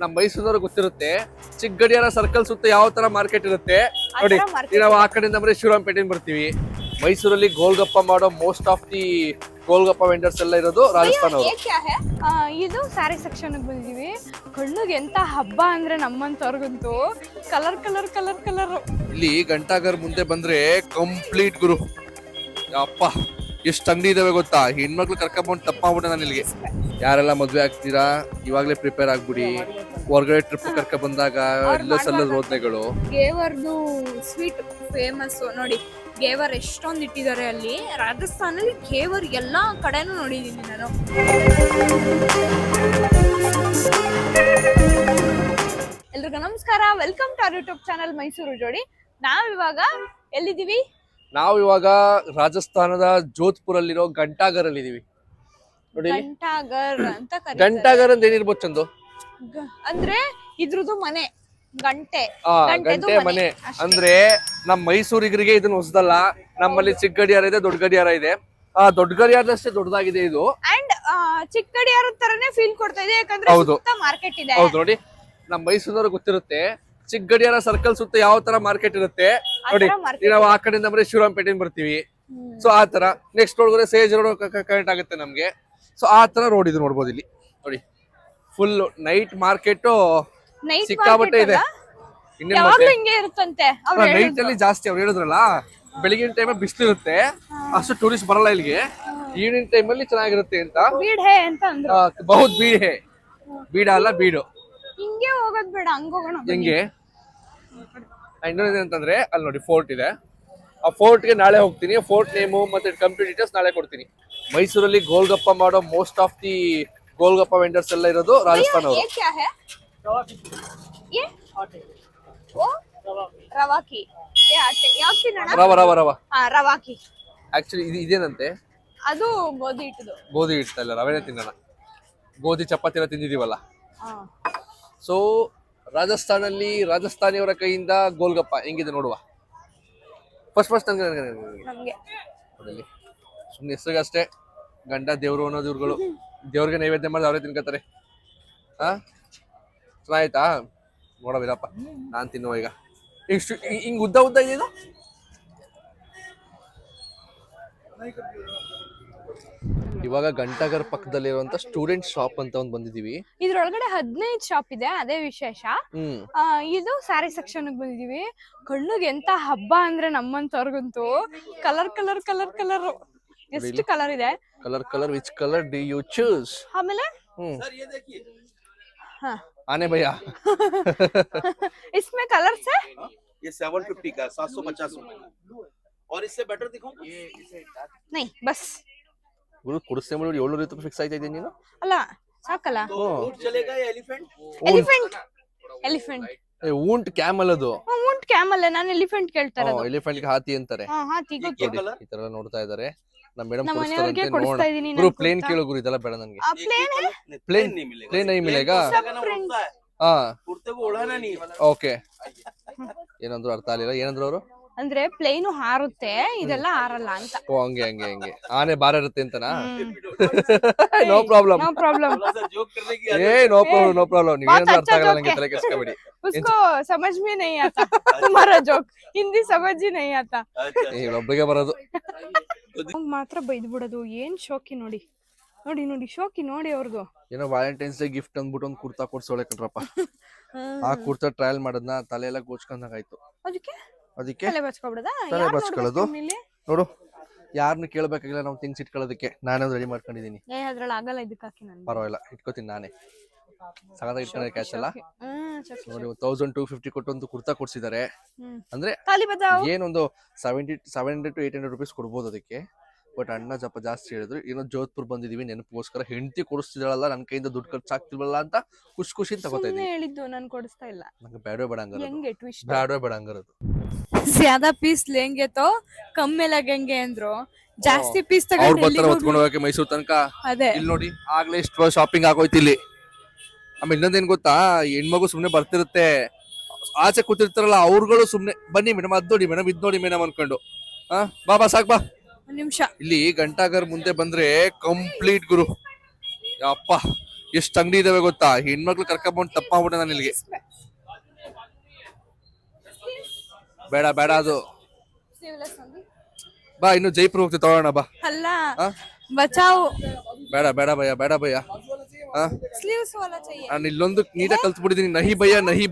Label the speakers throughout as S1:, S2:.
S1: ನಮ್ ಮೈಸೂರವ್ರಿಗೆ ಗೊತ್ತಿರುತ್ತೆ ಚಿಕ್ಕಗಡಿಯಾರ ಸರ್ಕಲ್ ಸುತ್ತ ಯಾವ ತರ ಮಾರ್ಕೆಟ್ ಇರುತ್ತೆ ನೋಡಿ. ನಾವು ಆ ಕಡೆಯಿಂದ ಬರೀ ಶಿವರಾಂಪೇಟೆಯಿಂದ ಬರ್ತೀವಿ. ಮೈಸೂರಲ್ಲಿ ಗೋಲ್ಗಪ್ಪ ಮಾಡೋ most of the golgappa vendors ಎಲ್ಲ ಇರೋದು ರಾಜಸ್ಥಾನ ಅವರು.
S2: ಇದು ಸ್ಯಾರಿ ಸೆಕ್ಷನ್ ಬಂದಿದೀವಿ. ಕಣ್ಣಿಗೆ ಎಂತ ಹಬ್ಬ ಅಂದ್ರೆ ನಮ್ಮಂತವ್ರಿಗಂತೂ ಕಲರ್ ಕಲರ್ ಕಲರ್ ಕಲರ್.
S1: ಇಲ್ಲಿ ಗಂಟಾಗರ್ ಮುಂದೆ ಬಂದ್ರೆ ಕಂಪ್ಲೀಟ್ ಗುರು. ಅಪ್ಪ ಎಷ್ಟು ಅಂಗಡಿ ಇದಾವೆ ಗೊತ್ತಾ. ಹೆಣ್ಮಕ್ಳು ಕರ್ಕೊಂಡ್ಬಂದು ತಪ್ಪಾಗ್ಬಿಟ್ಟೆ ನಾನು ಇಲ್ಲಿಗೆ. ಯಾರೆಲ್ಲ ಮದ್ವೆ ಆಗ್ತೀರಾ ಇವಾಗ್ಲೇ ಪ್ರಿಪೇರ್ ಆಗ್ಬಿಡಿ. ಹೊರಗಡೆ ಟ್ರಿಪ್ ಕರ್ಕ ಬಂದಾಗ ಎಲ್ಲ ಸಲ್ಲದ ರೋದನೆಗಳು.
S2: ಗೇವರ್ದು ಸ್ವೀಟ್ ಫೇಮಸ್ ನೋಡಿ. ಗೇವರ್ ಎಷ್ಟೊಂದು ಇಟ್ಟಿದ್ದಾರೆ ಅಲ್ಲಿ. ರಾಜಸ್ಥಾನಲ್ಲಿ ಗೇವರ್ ಎಲ್ಲಾ ಕಡೆನೂ ನೋಡಿದೀನಿ ನಾನು. ಎಲ್ರಿಗೂ ನಮಸ್ಕಾರ, welcome to our YouTube channel Mysuru Jodi. ನಾವಿವಾಗ ಎಲ್ಲಿದ್ದೀವಿ?
S1: ನಾವು ಇವಾಗ ರಾಜಸ್ಥಾನದ ಜೋಧ್ಪುರ್ ಅಲ್ಲಿರೋ ಗಂಟಾಗರ್ ಅಲ್ಲಿ ಇದೀವಿ ನೋಡಿ.
S2: ಗಂಟಾಗರ್ ಅಂತ ಕರೀತಾರೆ.
S1: ಗಂಟಾಗರ್ ಅಂತ ಏನಿರ್ಬೋದು ಚಂದು?
S2: ಅಂದ್ರೆ ಇದ್ರದ್ದು ಮನೆ ಗಂಟೆ
S1: ಗಂಟೆ ಮನೆ ಅಂದ್ರೆ ನಮ್ ಮೈಸೂರಿಗರಿಗೆ ಇದನ್ನ ಹೊಸದಲ್ಲ. ನಮ್ಮಲ್ಲಿ ಚಿಕ್ಕ ಗಡಿಯಾರ ಇದೆ, ದೊಡ್ಡ ಗಡಿಯಾರ ಇದೆ. ದೊಡ್ಡ ಗಡಿಯಾರದಷ್ಟೇ ದೊಡ್ಡದಾಗಿದೆ ಇದು.
S2: ಅಂಡ್ ಚಿಕ್ಕ ಗಡಿಯಾರ ತರನೇ ಫೀಲ್ ಕೊಡ್ತಾ ಇದೆ, ಯಾಕಂದ್ರೆ ಸುತ್ತ ಮಾರ್ಕೆಟ್ ಇದೆ.
S1: ಹೌದು ನೋಡಿ, ನಮ್ ಮೈಸೂರವ್ರಿಗೆ ಗೊತ್ತಿರುತ್ತೆ ಚಿಕ್ಕ ಗಡಿಯಾರ ಸರ್ಕಲ್ ಸುತ್ತ ಯಾವ ತರ ಮಾರ್ಕೆಟ್ ಇರುತ್ತೆ ನೋಡಿ. ನಾವು ಆ ಕಡೆಯಿಂದ ಬರೀ ಶಿವರಾಂಪೇಟೆಯಿಂದ ಬರ್ತೀವಿ. ಸೊ ಆ ತರ ನೆಕ್ಸ್ಟ್ ರೋಡ್ ಸೇಜ್ ರೋಡ್ ಕನೆಕ್ಟ್ ಆಗುತ್ತೆ ನಮ್ಗೆ. ಸೊ ಆ ತರ ರೋಡ್ ಇದು ನೋಡ್ಬೋದು ಇಲ್ಲಿ ನೋಡಿ. ಫುಲ್ ನೈಟ್ ಮಾರ್ಕೆಟ್ ಸಿಕ್ಕಾಬಟ್ಟೆ ಇದೆ.
S2: ಹಿಂಗೆ ಇರುತ್ತಂತೆ.
S1: ನೈಟ್ ಅಲ್ಲಿ ಜಾಸ್ತಿ ಅವ್ರು ಹೇಳಿದ್ರಲ್ಲ, ಬೆಳಿಗಿನ ಟೈಮ್ ಬಿಸಿಲು ಇರುತ್ತೆ, ಅಷ್ಟು ಟೂರಿಸ್ಟ್ ಬರಲ್ಲ ಇಲ್ಲಿಗೆ. ಈವ್ನಿಂಗ್ ಟೈಮ್ ಅಲ್ಲಿ ಚೆನ್ನಾಗಿರುತ್ತೆ ಅಂತ. ಬಹುತ್ ಬೀಡ್ ಹೇ, ಬೀಡ ಅಲ್ಲ ಬೀಡು.
S2: ಹಿಂಗೆ ಹೋಗೋದ್ ಬೇಡ, ಹಂಗ ಹೋಗೋಣ.
S1: ಹೆಂಗೆ ಇನ್ನೊಂದು ಅಂತಂದ್ರೆ ಅಲ್ಲಿ ನೋಡಿ ಫೋರ್ಟ್ ಇದೆ. ಆ ಫೋರ್ಟ್ ಗೆ ನಾಳೆ ಹೋಗ್ತೀನಿ. ಫೋರ್ಟ್ ನೇಮು ಮತ್ತೆ ಕಂಪ್ಲೀಟ್ ಡೀಟೇಲ್ಸ್ ನಾಳೆ ಕೊಡ್ತೀನಿ. ಮೈಸೂರಲ್ಲಿ ಗೋಲ್ಗಪ್ಪ ಮಾಡೋ most of the golgappa vendors ಎಲ್ಲ ಇರೋದು ರಾಜಸ್ಥಾನ ಅವರು. ರವ ರವ ರವ
S2: ರವಾಕಿ
S1: ಆಕ್ಚುಲಿ ಇದೇನಂತೆ?
S2: ಅದು ಗೋಧಿ ಹಿಟ್ಟು.
S1: ಗೋಧಿ ಹಿಟ್ಟು ಇಲ್ಲ, ರವೆನೇ ತಿನ್ನೋಣ. ಗೋಧಿ ಚಪಾತಿ ಎಲ್ಲ ತಿಂದಿದೀವಲ್ಲ. ಸೊ ರಾಜಸ್ಥಾನಲ್ಲಿ ರಾಜಸ್ಥಾನಿಯವರ ಕೈಯಿಂದ ಗೋಲ್ಗಪ್ಪ ಹೆಂಗಿದೆ ನೋಡುವ. ಫಸ್ಟ್ ನನಗೆ ಸುಮ್ಮನೆ ಹೆಸರಿಗಷ್ಟೇ. ಗಂಡ ದೇವ್ರು ಅನ್ನೋದು ಇವ್ರುಗಳು. ದೇವ್ರಿಗೆ ನೈವೇದ್ಯ ಮಾಡಿ ಅವರೇ ತಿನ್ಕೋತಾರೆ. ಚೆನ್ನಾಯ್ತಾ? ನೋಡವಿರಪ್ಪ, ನಾನ್ ತಿನ್ನುವ ಈಗ. ಇಷ್ಟು ಹಿಂಗ್ ಉದ್ದ ಉದ್ದ ಇದೆಯೇನು? ಇವಾಗ ಗಂಟಾಗರ್ ಪಕ್ಕದಲ್ಲಿರುವಂತ ಸ್ಟೂಡೆಂಟ್ ಶಾಪ್ ಅಂತ ಒಂದು ಬಂದಿದೀವಿ.
S2: ಇದ್ರೊಳಗಡೆ 15 ಶಾಪ್ ಇದೆ, ಅದೇ ವಿಶೇಷ. ಇದು ಸ್ಯಾರಿ ಸೆಕ್ಷನ್ ಬಂದಿದೀವಿ. ಕಣ್ಣಿಗೆ ಎಂತ ಹಬ್ಬ ಅಂದ್ರೆ ನಮ್ಮಂತವ್ರಿಗಂತೂ ಕಲರ್ ಕಲರ್ ಕಲರ್ ಕಲರ್. ಎಷ್ಟು ಕಲರ್ ಇದೆ?
S1: Colour colour. Which colour do you choose?
S2: ಆಮೇಲೆ
S1: आने भैया
S2: इसमें कलर्स है?
S3: ये 750 का 750 और इससे बेटर दिखाऊं?
S2: नहीं बस
S1: ಗುರು ಕುಡಿಸ್ತೆ ಮಾಡಿ 700 ರೂಪಾಯಿ ಫಿಕ್ಸ್ ಆಯ್ತಾ ಇದೆ ನೀನು?
S2: ಅಲ್ಲ ಸಾಕಲ್ಲ.
S3: ऊंट चलेगा या elephant?
S2: Elephant elephant
S1: Wundt camel. ಅದು
S2: ಊಂಟ್ ಕ್ಯಾಮಲ್. ನಾನು ಎಲಿಫೆಂಟ್ ಕೇಳ್ತಾ ಇರೋದು.
S1: ಎಲಿಫೆಂಟ್ ಗೆ ಹಾತಿ ಅಂತಾರೆ.
S2: ಹಾತಿ ಗೊತ್ತು.
S1: ಈ ತರ ನೋಡ್ತಾ ಇದಾರೆ ನಮ್ಮ ಮೇಡಮ್.
S2: ಮನೆಯವರಿಗೆ ಕೊಡಿಸ್ತಾ ಇದೀನಿ.
S1: ಗುರು ಪ್ಲೇನ್ ಕೇಳು ಗುರು, ಇದೆಲ್ಲ ಬೇಡ ನನಗೆ.
S3: प्लेन नहीं मिलेगा.
S1: प्लेन नहीं मिलेगा?
S3: कुर्ते को उड़ाना नहीं है.
S1: ಓಕೆ. ಏನಂದ್ರು ಅರ್ಥ ಆಗಲಿಲ್ಲ. ಏನಂದ್ರು ಅವರು?
S2: ಅಂದ್ರೆ ಪ್ಲೇನು ಹಾರುತ್ತೆ, ಇದೆಲ್ಲ ಹಾರಲ್ಲ ಅಂತ.
S1: ಓ ಹಂಗೆ ಹಂಗೆ ಹಂಗೆ. ಆನೆ ಬಾರ ಇರುತ್ತೆ ಅಂತನಾ? No problem
S2: no problem.
S3: Joke करने की
S1: ಏ ನೋ ಪ್ರಾಬ್ಲಮ್ ನೋ ಪ್ರಾಬ್ಲಮ್. ನೀವೇನಂತ ಅರ್ಥ ಆಗಲ್ಲ ನನಗೆ, ತಲೆ ಕೆಡಿಸ್ಕೋಬೇಡಿ.
S2: उसको समझ में नहीं आता तुम्हारा जोक. हिंदी समझ ही नहीं आता.
S1: ಒಬ್ಬರಿಗೆ ಬರೋದು
S2: ಮಾತ್ರ ಬೈದ್ ಬಿಡೋದು. ಏನ್ ಶೋಕಿ ನೋಡಿ ನೋಡಿ ನೋಡಿ, ಶೋಕಿ ನೋಡಿ ಅವ್ರದ್ದು.
S1: ಏನೋ ವ್ಯಾಲೆಂಟೈನ್ಸ್ ಡೇ ಗಿಫ್ಟ್ ಅಂದ್ಬಿಟ್ಟು ಒಂದು ಕುರ್ತಾ ಕೊಡ್ಸೋಳೆ ಕಣ್ರಪ್ಪ. ಆ ಕುರ್ತಾ ಟ್ರಯಲ್ ಮಾಡೋದ್ನ ತಲೆ ಎಲ್ಲ ಗೋಚ್ಕೊಂಡಾಗಾಯ್ತು. ಅದಕ್ಕೆ ತಲೆ ಬಚ್ಕೊಳ್ಳೋದು. ನೋಡು, ಯಾರನ್ನು ಕೇಳ್ಬೇಕಾಗಿಲ್ಲ ನಾವು ಥಿಂಗ್ಸ್ ಇಟ್ಕೊಳ್ಳೋದಕ್ಕೆ. ನಾನೇ ರೆಡಿ ಮಾಡ್ಕೊಂಡಿದೀನಿ.
S2: ಅದ್ರಲ್ಲಿ ಆಗಲ್ಲ, ಇದಕ್ಕೆ ಹಾಕಿ ನಾನು
S1: ಪರವಾಗಿಲ್ಲ, ಇಟ್ಕೋತೀನಿ ನಾನೇ. ಸಗದ ಇಟ್ಕೊಂಡ್ರೆ ಕ್ಯಾಶ್ ಅಲ್ಲ ನೋಡಿ. 1250 ಕೊಟ್ಟು ಒಂದು ಕುರ್ತಾ ಕೊಡ್ಸಿದ್ದಾರೆ. ಅಂದ್ರೆ ಏನೊಂದು 700 to 800 ರೂಪೀಸ್ ಕೊಡ್ಬೋದು ಅದಕ್ಕೆ. ಬಟ್ ಅಣ್ಣ ಜಪ ಜಾಸ್ತಿ ಹೇಳಿದ್ರು. ಏನೋ ಜೋಧ್ಪುರ್ ಬಂದಿದೀವಿ ನೆನಪಿಗೋಸ್ಕರ. ಹೆಂಡತಿ ಕೊಡಿಸ್ತಿದಾಳಲ್ಲ, ನನ್ನ ಕೈಯಿಂದ ದುಡ್ಡು ಖರ್ಚಾಗ್ತಿಲ್ವಲ್ಲ ಅಂತ ಖುಷಿ ತಗೋತಾ ಇದ್ದೀನಿ.
S2: ಹೇಳಿದ್ದು ನಾನು ಕೊಡಿಸ್ತಾ ಇಲ್ಲ.
S1: ನಂಗೆ ಬೇಡವೇ ಬೇಡ ಹಂಗಾರೆ.
S2: ಬೇಡವೇ
S1: ಬೇಡ ಹಂಗಾರೆ.
S2: ಜ್ಯಾದಾ ಪೀಸ್ ಲೇಂಗೆ ತೋ ಕಮ್ में लगेंगे ಅಂದ್ರು. ಜಾಸ್ತಿ ಪೀಸ್ ತಗೊಂಡು
S1: ಅವ್ರು ಬರ್ತಾರೆ ಹೊತ್ಕೊಂಡು ಹೋಗಕ್ಕೆ ಮೈಸೂರು ತನಕ. ಇಲ್ಲಿ ನೋಡಿ, ಆಗ್ಲೇ ಇಷ್ಟು ಶಾಪಿಂಗ್ ಆಗೋಯ್ತು ಇಲ್ಲಿ. ಆಮೇಲೆ ಇನ್ನೊಂದೇನ್ ಗೊತ್ತಾ, ಹೆಣ್ಮಗು ಸುಮ್ನೆ ಬರ್ತಿರುತ್ತೆ, ಆಚೆ ಕೂತಿರ್ತಾರಲ್ಲ ಅವ್ರುಗಳು ಸುಮ್ನೆ ಬನ್ನಿ ಮೇಡಮ್ ಅದ್ ನೋಡಿ ಮೇಡಮ್ ಇದ್ ನೋಡಿ ಮೇಡಮ್ ಅನ್ಕೊಂಡು. ಬಾ ಸಾಕ್ ಬಾ.
S2: ನಿಮಿಷ.
S1: ಇಲ್ಲಿ ಗಂಟಾಗರ್ ಮುಂದೆ ಬಂದ್ರೆ ಕಂಪ್ಲೀಟ್ ಗುರು. ಅಪ್ಪ ಎಷ್ಟು ಅಂಗಡಿ ಇದಾವೆ ಗೊತ್ತಾ? ಹೆಣ್ಮಕ್ಳು ಕರ್ಕೊಂಡ್ಬಂದು ತಪ್ಪಾಗ್ಬಿಟ್ಟೆ ನಾನು ಇಲ್ಲಿಗೆ. ಬೇಡ ಬೇಡ ಅದು ಬಾ, ಇನ್ನು ಜೈಪುರ್ ಹೋಗ್ತೀವಿ ತಗೋಣ ಬಾ.
S2: ಅಲ್ಲ
S1: ಹಾ?
S2: ಬಚಾವ್
S1: ಬೇಡ ಬೇಡ ಭಯ್ಯ, ಬೇಡ ಭಯ್ಯ.
S2: ಸ್ಲೀವ್ಸ್ ವಾಲಾ चाहिए.
S1: ನಾನು ಇಲ್ಲೊಂದು ನೀಟಾಗಿ ಕಲ್ತ್ಬಿಟ್ಟಿದೀನಿ, ನಹಿ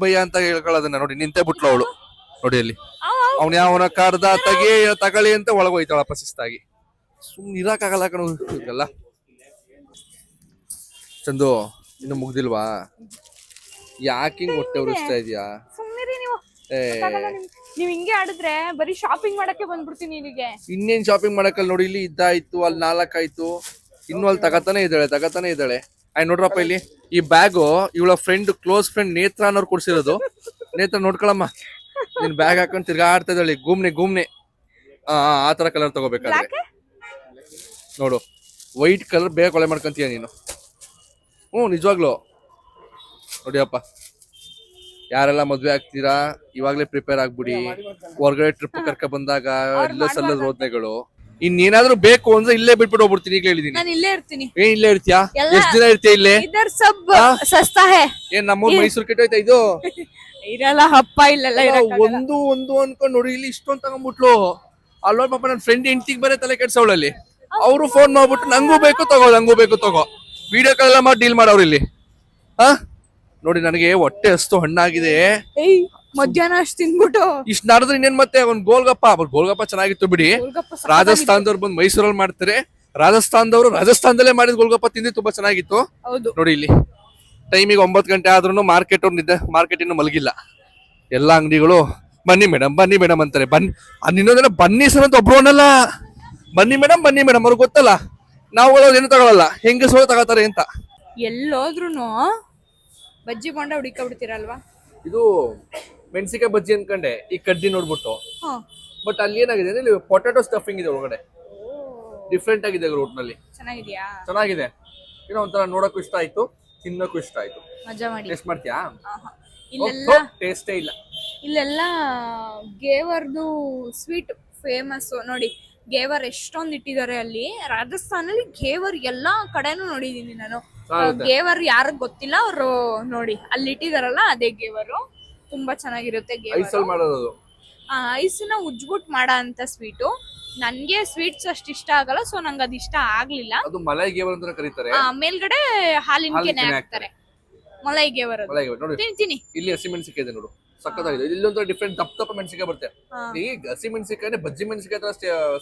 S1: ಭಯ್ಯ ಅಂತ ಹೇಳ್ಕೊಳ್ಳೋದನ್ನ ನೋಡಿ. ನಿಂತೆ ಬಿಟ್ಲು ಅವಳು ನೋಡಿ ಅಲ್ಲಿ. ಅವ್ನ ಯಾವನ ಕರ್ದ ತಗಳಿ ಅಂತ ಒಳಗೋಯ್ತಾಳಪ್ಪ ಶಿಸ್ತಾಗಿ. ಸುಮ್ನೆ ಇರಕ್ಕಾಗಲ್ಲ ಕಣ ಎಲ್ಲ. ಚಂದು ಇನ್ನು ಮುಗ್ದಿಲ್ವಾ? ಯಾಕಿಂಗ್ ಹೊಟ್ಟೆ ಉರಿಸ್ತಾ ಇದೀಯಾ?
S2: ಸುಮ್ಮನಿರಿ ನೀವು. ನೀವ್ ಹಿಂಗೆ ಆಡಿದ್ರೆ ಬರೀ ಶಾಪಿಂಗ್ ಮಾಡಕ್ಕೆ ಬಂದ್ಬಿಡ್ತೀನಿ ಇಲ್ಲಿಗೆ.
S1: ಇನ್ನೇನ್ ಶಾಪಿಂಗ್ ಮಾಡಕ್ಕಲ್ಲ ನೋಡಿ, ಇಲ್ಲಿ ಇದ್ದಾಯ್ತು, ಅಲ್ಲಿ 4 ಆಯ್ತು, ಇನ್ನು ಅಲ್ಲಿ ತಗತಾನೆ ಇದ್ದಾಳೆ. ಆಯ್ ನೋಡ್ರಪ್ಪ ಇಲ್ಲಿ ಈ ಬ್ಯಾಗು ಇವಳ ಫ್ರೆಂಡ್, ಕ್ಲೋಸ್ ಫ್ರೆಂಡ್ ನೇತ್ರ ಅನ್ನೋರು ಕೊಡ್ಸಿರೋದು. ನೇತ್ರ ನೋಡ್ಕೊಳಮ್ಮ, ನಿನ್ ಬ್ಯಾಗ್ ಹಾಕೊಂಡು ತಿರ್ಗಾಡ್ತಾ ಇದ್ದಾಳೆ ಗುಮ್ನೆ. ಆ ತರ ಕಲರ್ ತಗೋಬೇಕಾದ್ರೆ ನೋಡು, ವೈಟ್ ಕಲರ್ ಬೇಗ ಕೊಳೆ ಮಾಡ್ಕೊಂತೀಯ ನೀನು. ನಿಜವಾಗ್ಲು ನೋಡಿಯಪ್ಪ, ಯಾರೆಲ್ಲ ಮದ್ವೆ ಆಗ್ತೀರಾ ಇವಾಗ್ಲೇ ಪ್ರಿಪೇರ್ ಆಗ್ಬಿಡಿ. ಹೊರಗಡೆ ಟ್ರಿಪ್ ಕರ್ಕ ಬಂದಾಗ ಇಲ್ಲ ಸಲ್ಲದ ರೋದನೆಗಳು. ಇನ್ನೇನಾದ್ರೂ ಬೇಕು ಅಂದ್ರೆ ಇಲ್ಲೇ ಬಿಟ್ಬಿಟ್ಟು ಹೋಗ್ಬಿಡ್ತೀನಿ. ಈಗ ಹೇಳಿದೀನಿ
S2: ನಾನು ಇಲ್ಲೇ ಇರ್ತೀನಿ.
S1: ಏನ್ ಇಲ್ಲೇ ಇರ್ತೀಯಾ? ಎಷ್ಟ್ ದಿನ ಇರ್ತೀಯ ಇಲ್ಲೇ?
S2: ಇದರ್ ಸಬ್ ಸಸ್ತಾ ಹೇ.
S1: ಏನ್ ನಮ್ಮೂರ್ ಮೈಸೂರು ಕೆಟ್ಟೋಯ್ತಾ ಇದು?
S2: ಇರಲ್ಲ ಹಪ್ಪ, ಇಲ್ಲೆಲ್ಲ
S1: ಒಂದು ಅನ್ಕೊಂಡ್ ನೋಡಿ, ಇಲ್ಲಿ ಇಷ್ಟೊಂದು ತಗೊಂಡ್ಬಿಟ್ಲು. ಅಲ್ವಾ ಪಾಪ ನನ್ನ ಫ್ರೆಂಡ್ ಹೆಂಡತಿಗೆ ಬೇರೆ ತಲೆ ಕೆಡ್ಸವಳಲ್ಲಿ. ಅವರು ಫೋನ್ ಮಾಡ್ಬಿಟ್ಟು ನಂಗೂ ಬೇಕು ತಗೋ ವಿಡಿಯೋ ಕಾಲ್ ಎಲ್ಲ ಮಾಡಿ ಡೀಲ್ ಮಾಡೋರು ಇಲ್ಲಿ. ನೋಡಿ ನನಗೆ ಹೊಟ್ಟೆ ಅಷ್ಟು ಹಣ್ಣಾಗಿದೆ.
S2: ಮಧ್ಯಾಹ್ನ ಅಷ್ಟು ತಿನ್ಬಿಟ್ಟು
S1: ಇಷ್ಟ ನಡೆದ್ರೆ ಇನ್ನೇನ್ ಮತ್ತೆ ಒಂದ್ ಗೋಲ್ಗಪ್ಪ ಚೆನ್ನಾಗಿತ್ತು ಬಿಡಿ. ರಾಜಸ್ಥಾನದವ್ರು ಬಂದು ಮೈಸೂರಲ್ಲಿ ಮಾಡ್ತಾರೆ, ರಾಜಸ್ಥಾನದವರು ರಾಜಸ್ಥಾನದಲ್ಲೇ ಮಾಡಿದ ಗೋಲ್ಗಪ್ಪ ತಿಂದು ತುಂಬಾ ಚೆನ್ನಾಗಿತ್ತು. ನೋಡಿ ಇಲ್ಲಿ ಟೈಮಿಗೆ 9 ಗಂಟೆ ಆದ್ರೂ ಮಾರ್ಕೆಟ್ ಇನ್ನು ಮಲಗಿಲ್ಲ. ಎಲ್ಲಾ ಅಂಗಡಿಗಳು ಬನ್ನಿ ಮೇಡಮ್ ಅಂತಾರೆ. ಇನ್ನೊಂದಿನ ಬನ್ನಿ ಸರ್ ಅಂತ ಒಬ್ರು ಅನ್ನಲ್ಲ. ಬನ್ನಿ ಮೇಡಮ್ ಅವ್ರಿಗೆ ಗೊತ್ತಲ್ಲ, ನಾವು ಏನು ತಗೊಳಲ್ಲ, ಹೆಂಗಸರು ತಗೋತಾರೆ ಅಂತ.
S2: ಎಲ್ಲೋದ್ರುನು ಬಜ್ಜಿ ಬೋಂಡ ಹುಡುಕಬಿಡ್ತೀರಲ್ವಾ?
S1: ಇದು ಮೆಣಸಿಕಾಯಿ ಬಜ್ಜಿ ಅನ್ಕೊಂಡೆ ಈ ಕಡ್ಡಿ ನೋಡ್ಬಿಟ್ಟು. ಬಟ್ ಅಲ್ಲಿ ಏನಾಗಿದೆ ಅಂದ್ರೆ ಪೊಟ್ಯಾಟೊ ಸ್ಟಫಿಂಗ್ ಇದೆ ಒಳಗಡೆ, ಡಿಫ್ರೆಂಟ್ ಆಗಿದೆ ರೂಟ್ ನಲ್ಲಿ. ಚೆನ್ನಾಗಿದೆ. ಏನೋ ಒಂಥರ ನೋಡಕ್ಕೂ ಇಷ್ಟ ಆಯ್ತು, ತಿನ್ನಕ್ಕೂ ಇಷ್ಟ ಆಯ್ತು.
S2: ಮಜಾ ಮಾಡಿ.
S1: ಟೇಸ್ಟ್ ಮಾಡ್ತೀಯಾ? ಟೇಸ್ಟೇ ಇಲ್ಲ.
S2: ಇಲ್ಲೆಲ್ಲ ಗೇವರ್ದು ಸ್ವೀಟ್ ಫೇಮಸ್ ನೋಡಿ. ಗೇವರ್ ಎಷ್ಟೊಂದು ಇಟ್ಟಿದ್ದಾರೆ ಅಲ್ಲಿ. ರಾಜಸ್ಥಾನಲ್ಲಿ ಗೇವರ್ ಎಲ್ಲಾ ಕಡೆನೂ ನೋಡಿದೀನಿ ನಾನು. ಗೇವರ್ ಯಾರಿಗ್ ಗೊತ್ತಿಲ್ಲ, ಅವರು ನೋಡಿ ಅಲ್ಲಿ ಇಟ್ಟಿದಾರಲ್ಲ ಅದೇ ಗೇವರು. ತುಂಬಾ ಚೆನ್ನಾಗಿರುತ್ತೆ ಗೇವರ್. ಐಸ್ನ ಉಜ್ಬಿಟ್ ಮಾಡ ಅಂತ ಸ್ವೀಟು. ನನ್ಗೆ ಸ್ವೀಟ್ಸ್ ಅಷ್ಟು ಇಷ್ಟ ಆಗಲ್ಲ, ಸೊ ನಂಗೆ ಅದು ಇಷ್ಟ ಆಗ್ಲಿಲ್ಲ.
S1: ಅದು ಮಲೈ ಗೇವರ್ ಅಂತ ಕರೀತಾರೆ.
S2: ಮೇಲ್ಗಡೆ ಹಾಲಿನ ಕೆನೆ ಹಾಕ್ತಾರೆ. ಮಲೈ ಗೇವರ್ ತಿಂತೀನಿ.
S1: ಇಲ್ಲಿ ಹಸಿಮೆಣಸಿಕಾಯಿ ಇದೆ ನೋಡು, ಸಕ್ಕತ್ತಾಗಿದೆ. ಇಲ್ಲೊಂದು ಡಿಫ್ರೆಂಟ್ ದಪ್ಪ ಮೆಣಸಿಕಾಯಿ ಬರುತ್ತೆ. ಈ ಹಸಿ ಮೆಣಸಿಕಾಯಿ ಬಜ್ಜಿ ಮೆಣಸಿಕಾಯಿ ತರ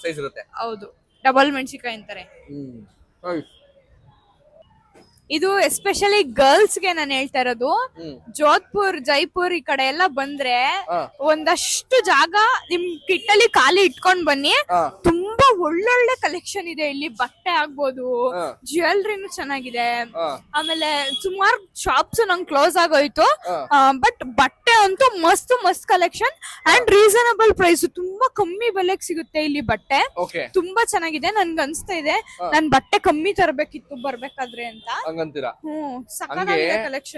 S1: ಸೈಜ್ ಇರುತ್ತೆ.
S2: ಹೌದು, ಡಬಲ್ ಮೆಣಸಿಕಾಯಿ ಅಂತಾರೆ. ಇದು ಎಸ್ಪೆಷಲಿ ಗರ್ಲ್ಸ್ ಗೆ ನಾನು ಹೇಳ್ತಾ ಇರೋದು. ಜೋಧ್ಪುರ್, ಜೈಪುರ್ ಈ ಕಡೆ ಎಲ್ಲ ಬಂದ್ರೆ ಒಂದಷ್ಟು ಜಾಗ ನಿಮ್ ಕಿಟ್ಟಲ್ಲಿ ಖಾಲಿ ಇಟ್ಕೊಂಡ್ ಬನ್ನಿ. ತುಂಬಾ ಒಳ್ಳೊಳ್ಳೆ ಕಲೆಕ್ಷನ್ ಇದೆ ಇಲ್ಲಿ. ಬಟ್ಟೆ ಆಗ್ಬೋದು, ಜ್ಯುವೆಲ್ರಿನೂ ಚೆನ್ನಾಗಿದೆ. ಆಮೇಲೆ ಸುಮಾರು ಶಾಪ್ಸ್ ನಂಗೆ ಕ್ಲೋಸ್ ಆಗೋಯ್ತು. ಬಟ್ ಬಟ್ಟೆ ಅಂತೂ ಮಸ್ತ್ ಕಲೆಕ್ಷನ್ ಅಂಡ್ ರೀಸನಬಲ್ ಪ್ರೈಸ್. ತುಂಬಾ ಕಮ್ಮಿ ಬೆಲೆಗೆ ಸಿಗುತ್ತೆ ಇಲ್ಲಿ ಬಟ್ಟೆ. ತುಂಬಾ ಚೆನ್ನಾಗಿದೆ. ನನ್ಗೆ ಅನ್ಸ್ತಾ ಇದೆ ನನ್ ಬಟ್ಟೆ ಕಮ್ಮಿ ತರಬೇಕಿತ್ತು ಬರ್ಬೇಕಾದ್ರೆ ಅಂತ.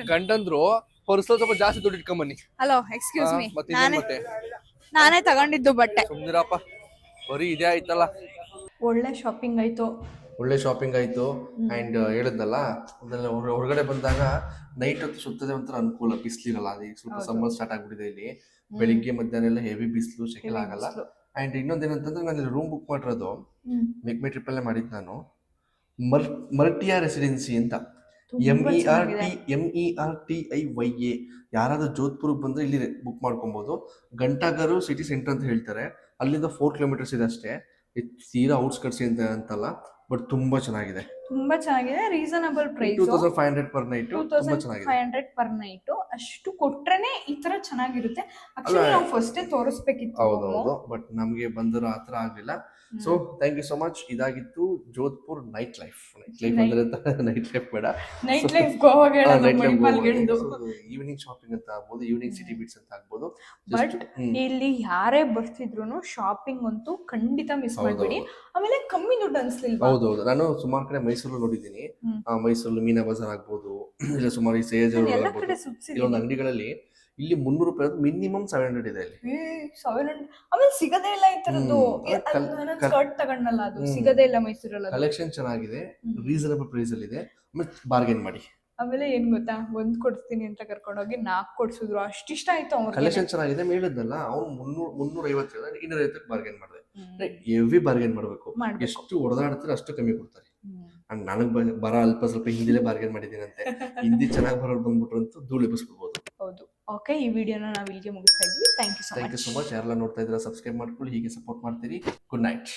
S1: ಗಂಡಂದ್ರು ಪರ್ಸಲ್ ಸ್ವಲ್ಪ ಜಾಸ್ತಿ ದುಡ್ಡು ಇಟ್ಕೊಂಬನ್ನಿ.
S2: ಹಲೋ, ಎಕ್ಸ್ಕ್ಯೂಸ್ ಮೀ, ನಾನೇ ತಗೊಂಡಿದ್ದು ಬಟ್ಟೆ.
S1: ಸುಮ್ನಿರಪ್ಪ, ಬರೀ ಇದೇ ಆಯ್ತಲ್ಲ.
S2: ಒಳ್ಳೆ ಶಾಪಿಂಗ್
S1: ಆಯ್ತು. ಅಂಡ್ ಹೇಳಿದ್ನಲ್ಲ, ಹೊರಗಡೆ ಬಂದಾಗ ನೈಟ್ ಹೊತ್ತು ಸುತ್ತದೆ ಒಂಥರ ಅನುಕೂಲ, ಬಿಸಿಲಿರಲ್ಲ. ಅದು ಸ್ವಲ್ಪ ಸಮ್ಮರ್ ಸ್ಟಾರ್ಟ್ ಆಗ್ಬಿಟ್ಟಿದೆ ಇಲ್ಲಿ. ಬೆಳಿಗ್ಗೆ ಮಧ್ಯಾಹ್ನ ಎಲ್ಲ ಹೆವಿ ಬಿಸಿಲು, ಶೆಕೆಲ್ ಆಗಲ್ಲ. ಅಂಡ್ ಇನ್ನೊಂದೇನಂತಂದ್ರೆ ನಾನು ರೂಮ್ ಬುಕ್ ಮಾಡಿರೋದು ಮೆಕ್ಮೆ ಟ್ರಿಪ್ ಅಲ್ಲೇ ಮಾಡಿದ್ ನಾನು. ಮರ್ಟಿಯಾ ರೆಸಿಡೆನ್ಸಿ ಅಂತ, MERTIYA. ಯಾರಾದ್ರೂ ಜೋಧ್ಪುರ್ಗೆ ಬಂದ್ರೆ ಇಲ್ಲಿ ಬುಕ್ ಮಾಡ್ಕೊಬಹುದು. ಗಂಟಾಗರು ಸಿಟಿ ಸೆಂಟರ್ ಅಂತ ಹೇಳ್ತಾರೆ. ಅಲ್ಲಿಂದ 4 ಕಿಲೋಮೀಟರ್ಸ್ ಇದೆ ಅಷ್ಟೇ. ತೀರಾ ಔಟ್ಸ್ಕಟ್ಸ್ ಅಂತಲ್ಲ, ಬಟ್ ತುಂಬಾ ಚೆನ್ನಾಗಿದೆ.
S2: Reasonable price.
S1: 2500 per night.
S2: 2500 per night. ಅಷ್ಟು ಕೊಟ್ರೇನೆ ಈ ತರ ಚೆನ್ನಾಗಿರುತ್ತೆ. ಆಕ್ಚುಲಿ ನಾವು ಫಸ್ಟ್ ತೋರಿಸ್ಬೇಕಿತ್ತು.
S1: ಹೌದೌದು, ಬಟ್ ನಮ್ಗೆ ಬಂದರೂ ಆತರ ಆಗ್ಲಿಲ್ಲ. So thank you so much. ಇದಾಗಿತ್ತು ಜೋಧ್ಪುರ್ ನೈಟ್ ಲೈಫ್. ಅಂದ್ರೆ ನೈಟ್ ಲೈಫ್ ಬೇಡ, ಈವ್ನಿಂಗ್ ಶಾಪಿಂಗ್ ಅಂತ ಆಗ್ಬೋದು, ಈವ್ನಿಂಗ್ ಸಿಟಿ ಬೀಟ್ಸ್ ಅಂತ ಆಗ್ಬೋದು.
S2: ಬಟ್ ಇಲ್ಲಿ ಯಾರೇ ಬರ್ತಿದ್ರು ಶಾಪಿಂಗ್ ಅಂತೂ ಖಂಡಿತ ಮಿಸ್ ಮಾಡಬೇಡಿ. ಆಮೇಲೆ ಕಮ್ಮಿ ದುಡ್ಡು ಅನ್ಸ್ಲಿಲ್ಲ.
S1: ಹೌದೌದು, ನಾನು ಸುಮಾರು ಕಡೆ ಮೈಸೂರು ನೋಡಿದ್ದೀನಿ. ಮೈಸೂರು ಮೀನಾ ಬಜಾರ್ ಆಗ್ಬೋದು, ಇಲ್ಲ ಸುಮಾರು ಕೆಲವೊಂದು ಅಂಗಡಿಗಳಲ್ಲಿ ಇಲ್ಲಿ 300 ರೂಪಾಯಿ ಮಿನಿಮಮ್ 700 ಇದೆ ಇಲ್ಲಿ.
S2: 700 ಆಮೇಲೆ ಸಿಗದೇ ಇಲ್ಲ ಈ ತರದ್ದು. ಸ್ಕರ್ಟ್ ತಗೊಂಡಲ್ಲ, ಅದು ಸಿಗದೇ ಇಲ್ಲ ಮೈಸೂರಲ್ಲಿ.
S1: ಕಲೆಕ್ಷನ್ ಚೆನ್ನಾಗಿದೆ, ರೀಸನಬಲ್ ಪ್ರೈಸ್ ಅಲ್ಲಿ ಇದೆ. ಆಮೇಲೆ ಬಾರ್ಗೇನ್ ಮಾಡಿ.
S2: ಆಮೇಲೆ ಏನ್ ಗೊತ್ತಾ, ಒಂದ್ ಕೊಡ್ತೀನಿ ಅಂತ ಕರ್ಕೊಂಡೋಗಿ 4 ಕೊಡ್ಸಿದ್ರು. ಅಷ್ಟಿಷ್ಟ ಆಯ್ತು ಅವ್ರಿಗೆ.
S1: ಕಲೆಕ್ಷನ್ ಚೆನ್ನಾಗಿದೆ ಹೇಳಿದ್ನಲ್ಲ, ಅವ್ನು 350 250 ಬಾರ್ಗೇನ್ ಮಾಡಿದೆ. ಹೆವಿ ಬಾರ್ಗೇನ್ ಮಾಡ್ಬೇಕು, ಎಷ್ಟು ಹೊಡೆದಾಡ್ತಾರೆ ಅಷ್ಟು ಕಮ್ಮಿ ಕೊಡ್ತಾರೆ. ಅಂಡ್ ನನಗ್ ಬರ ಅಲ್ಪ ಸ್ವಲ್ಪ ಹಿಂದಿಲೇ ಬಾರ್ಗೇನ್ ಮಾಡಿದ್ದೀನಂತೆ. ಹಿಂದಿ ಚೆನ್ನಾಗಿ ಬರೋರು ಬಂದ್ಬಿಟ್ರು ಅಂತೂ ಧೂಳು ಎಬ್ಬಿಸ್ಬಿಡ್ಬೋದು.
S2: ಹೌದು. ಓಕೆ, ಈ ವಿಡಿಯೋನ ನಾವು ಇಲ್ಲಿಗೆ ಮುಗಿಸ್ತಾ ಇದ್ವಿ. Thank you so much.
S1: ಯಾರೆಲ್ಲ ನೋಡ್ತಾ ಇದ್ದೀರಾ ಸಬ್ಸ್ಕ್ರೈಬ್ ಮಾಡ್ಕೊಳ್ಳಿ, ಹೀಗೆ ಸಪೋರ್ಟ್ ಮಾಡ್ತೀರಿ. Good night.